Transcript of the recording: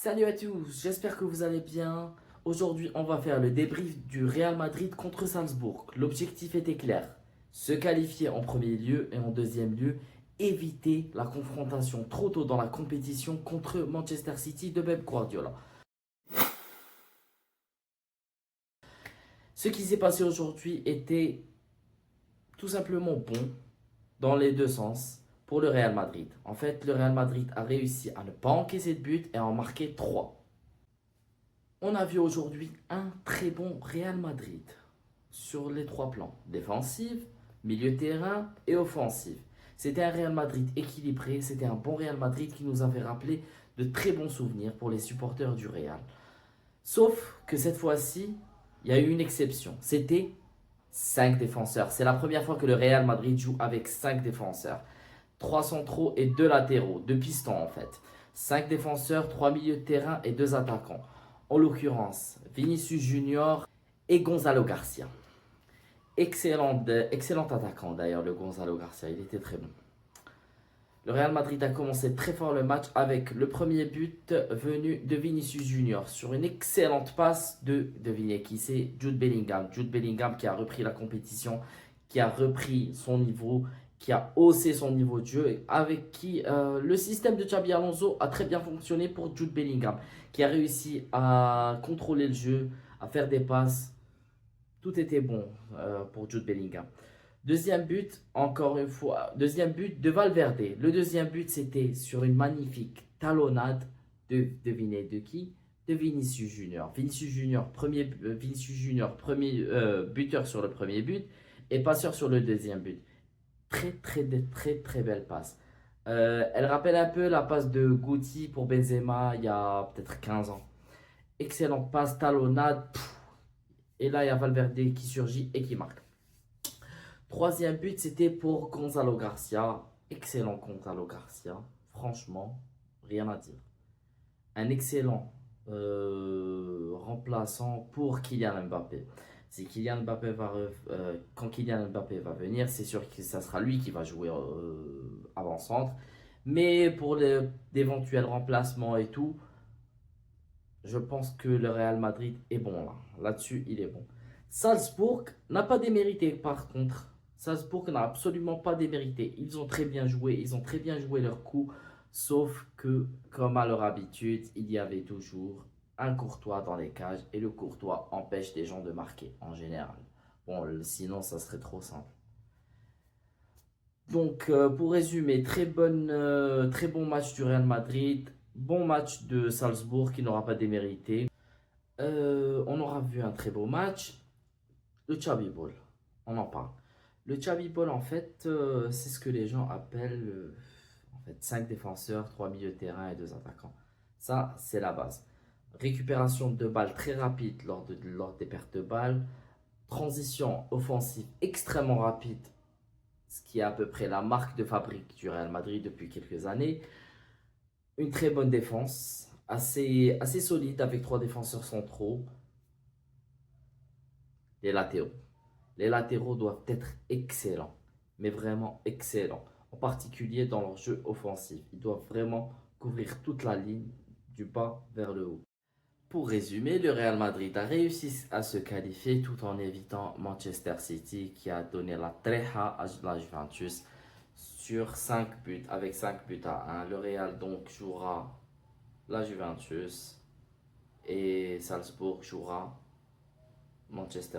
Salut à tous, j'espère que vous allez bien. Aujourd'hui, on va faire le débrief du Real Madrid contre Salzbourg. L'objectif était clair, se qualifier en premier lieu et en deuxième lieu, éviter la confrontation trop tôt dans la compétition contre Manchester City de Pep Guardiola. Ce qui s'est passé aujourd'hui était tout simplement bon dans les deux sens pour le Real Madrid. En fait, le Real Madrid a réussi à ne pas encaisser de but et à en marquer 3. On a vu aujourd'hui un très bon Real Madrid sur les trois plans, défensif, milieu de terrain et offensif. C'était un Real Madrid équilibré, c'était un bon Real Madrid qui nous avait rappelé de très bons souvenirs pour les supporters du Real. Sauf que cette fois-ci, il y a eu une exception. C'était 5 défenseurs. C'est la première fois que le Real Madrid joue avec 5 défenseurs. 3 centraux et 2 latéraux, 2 pistons en fait. 5 défenseurs, 3 milieux de terrain et 2 attaquants. En l'occurrence, Vinicius Junior et Gonzalo Garcia. Excellent attaquant d'ailleurs, le Gonzalo Garcia, il était très bon. Le Real Madrid a commencé très fort le match avec le premier but venu de Vinicius Junior sur une excellente passe de, devinez qui c'est, Jude Bellingham. Jude Bellingham qui a repris la compétition, qui a repris son niveau, qui a haussé son niveau de jeu, et avec qui le système de Xabi Alonso a très bien fonctionné pour Jude Bellingham, qui a réussi à contrôler le jeu, à faire des passes. Tout était bon pour Jude Bellingham. Deuxième but, encore une fois, deuxième but de Valverde. Le deuxième but, c'était sur une magnifique talonnade devinez de qui? De Vinicius Junior. Vinicius Junior, premier buteur sur le premier but et passeur sur le deuxième but. Très belle passe. Elle rappelle un peu la passe de Guti pour Benzema il y a peut-être 15 ans. Excellente passe, talonnade. Et là, il y a Valverde qui surgit et qui marque. Troisième but, c'était pour Gonzalo Garcia. Excellent Gonzalo Garcia. Franchement, rien à dire. Un excellent remplaçant pour Kylian Mbappé. Si Kylian Mbappé quand Kylian Mbappé va venir, c'est sûr que ça sera lui qui va jouer avant-centre. Mais pour d'éventuels remplacements et tout, je pense que le Real Madrid est bon là. Là-dessus, il est bon. Salzbourg n'a pas démérité par contre. Salzbourg n'a absolument pas démérité. Ils ont très bien joué, ils ont très bien joué leur coup. Sauf que, comme à leur habitude, il y avait toujours un Courtois dans les cages. Et le Courtois empêche les gens de marquer en général. Bon, sinon, ça serait trop simple. Donc, pour résumer, très bon match du Real Madrid. Bon match de Salzbourg qui n'aura pas démérité. On aura vu un très beau match. Le Xabi Ball, on en parle. Le Xabi Ball, en fait, c'est ce que les gens appellent en fait, 5 défenseurs, 3 milieux de terrain et 2 attaquants. Ça, c'est la base. Récupération de balles très rapide lors des pertes de balles. Transition offensive extrêmement rapide, ce qui est à peu près la marque de fabrique du Real Madrid depuis quelques années. Une très bonne défense, assez solide avec 3 défenseurs centraux. Les latéraux. Les latéraux doivent être excellents, mais vraiment excellents, en particulier dans leur jeu offensif. Ils doivent vraiment couvrir toute la ligne du bas vers le haut. Pour résumer, le Real Madrid a réussi à se qualifier tout en évitant Manchester City qui a donné la treja à la Juventus sur 5 buts, avec 5 buts à 1. Le Real donc jouera la Juventus et Salzbourg jouera Manchester.